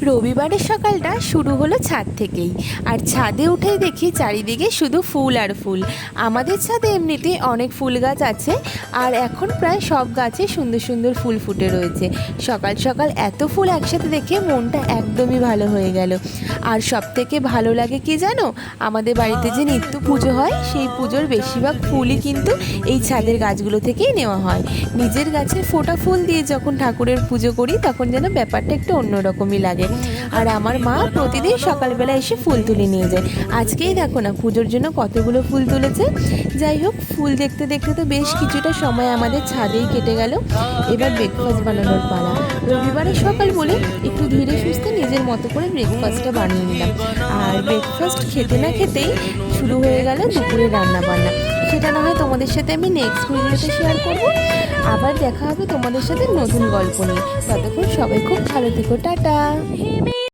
রবিবারের সকালটা শুরু হলো ছাদ থেকেই। আর ছাদে উঠেই দেখি চারিদিকে শুধু ফুল আর ফুল। আমাদের ছাদে এমনিতে অনেক ফুল গাছ আছে, আর এখন প্রায় সব গাছে সুন্দর সুন্দর ফুল ফুটে রয়েছে। সকাল সকাল এত ফুল একসাথে দেখে মনটা একদমই ভালো হয়ে গেল। আর সব থেকে ভালো লাগে কি জানো, আমাদের বাড়িতে যে নিত্য পুজো হয় সেই পুজোর বেশিরভাগ ফুলই কিন্তু এই ছাদের গাছগুলো থেকেই নেওয়া হয়। নিজের গাছের ফোটা ফুল দিয়ে যখন ঠাকুরের পুজো করি তখন যেন ব্যাপারটা একটু অন্যরকমই লাগে। আর আমার মা প্রতিদিন সকালবেলা এসে ফুল তুলে নিয়ে যায়। আজকেই দেখো না পুজোর জন্য কতগুলো ফুল তুলেছে। যাই হোক, ফুল দেখতে দেখতে তো বেশ কিছুটা সময় আমাদের ছাদেই কেটে গেল। এবার ব্রেকফাস্ট বানানোর পালা। রবিবারের সকাল বলে একটু ধীরে সুস্থে নিজের মতো করে ব্রেকফাস্টটা বানিয়ে নিলাম। আর ব্রেকফাস্ট খেতে না খেতেই শুরু হয়ে গেল দুপুরের রান্না বান্না। সেটা না হয় তোমাদের সাথে আমি নেক্সট ভিডিওতে শেয়ার করব। আবার দেখা হবে তোমাদের সাথে নতুন গল্প নিয়ে। ততক্ষণ সবাই খুব ভালো থেকো, টাটা।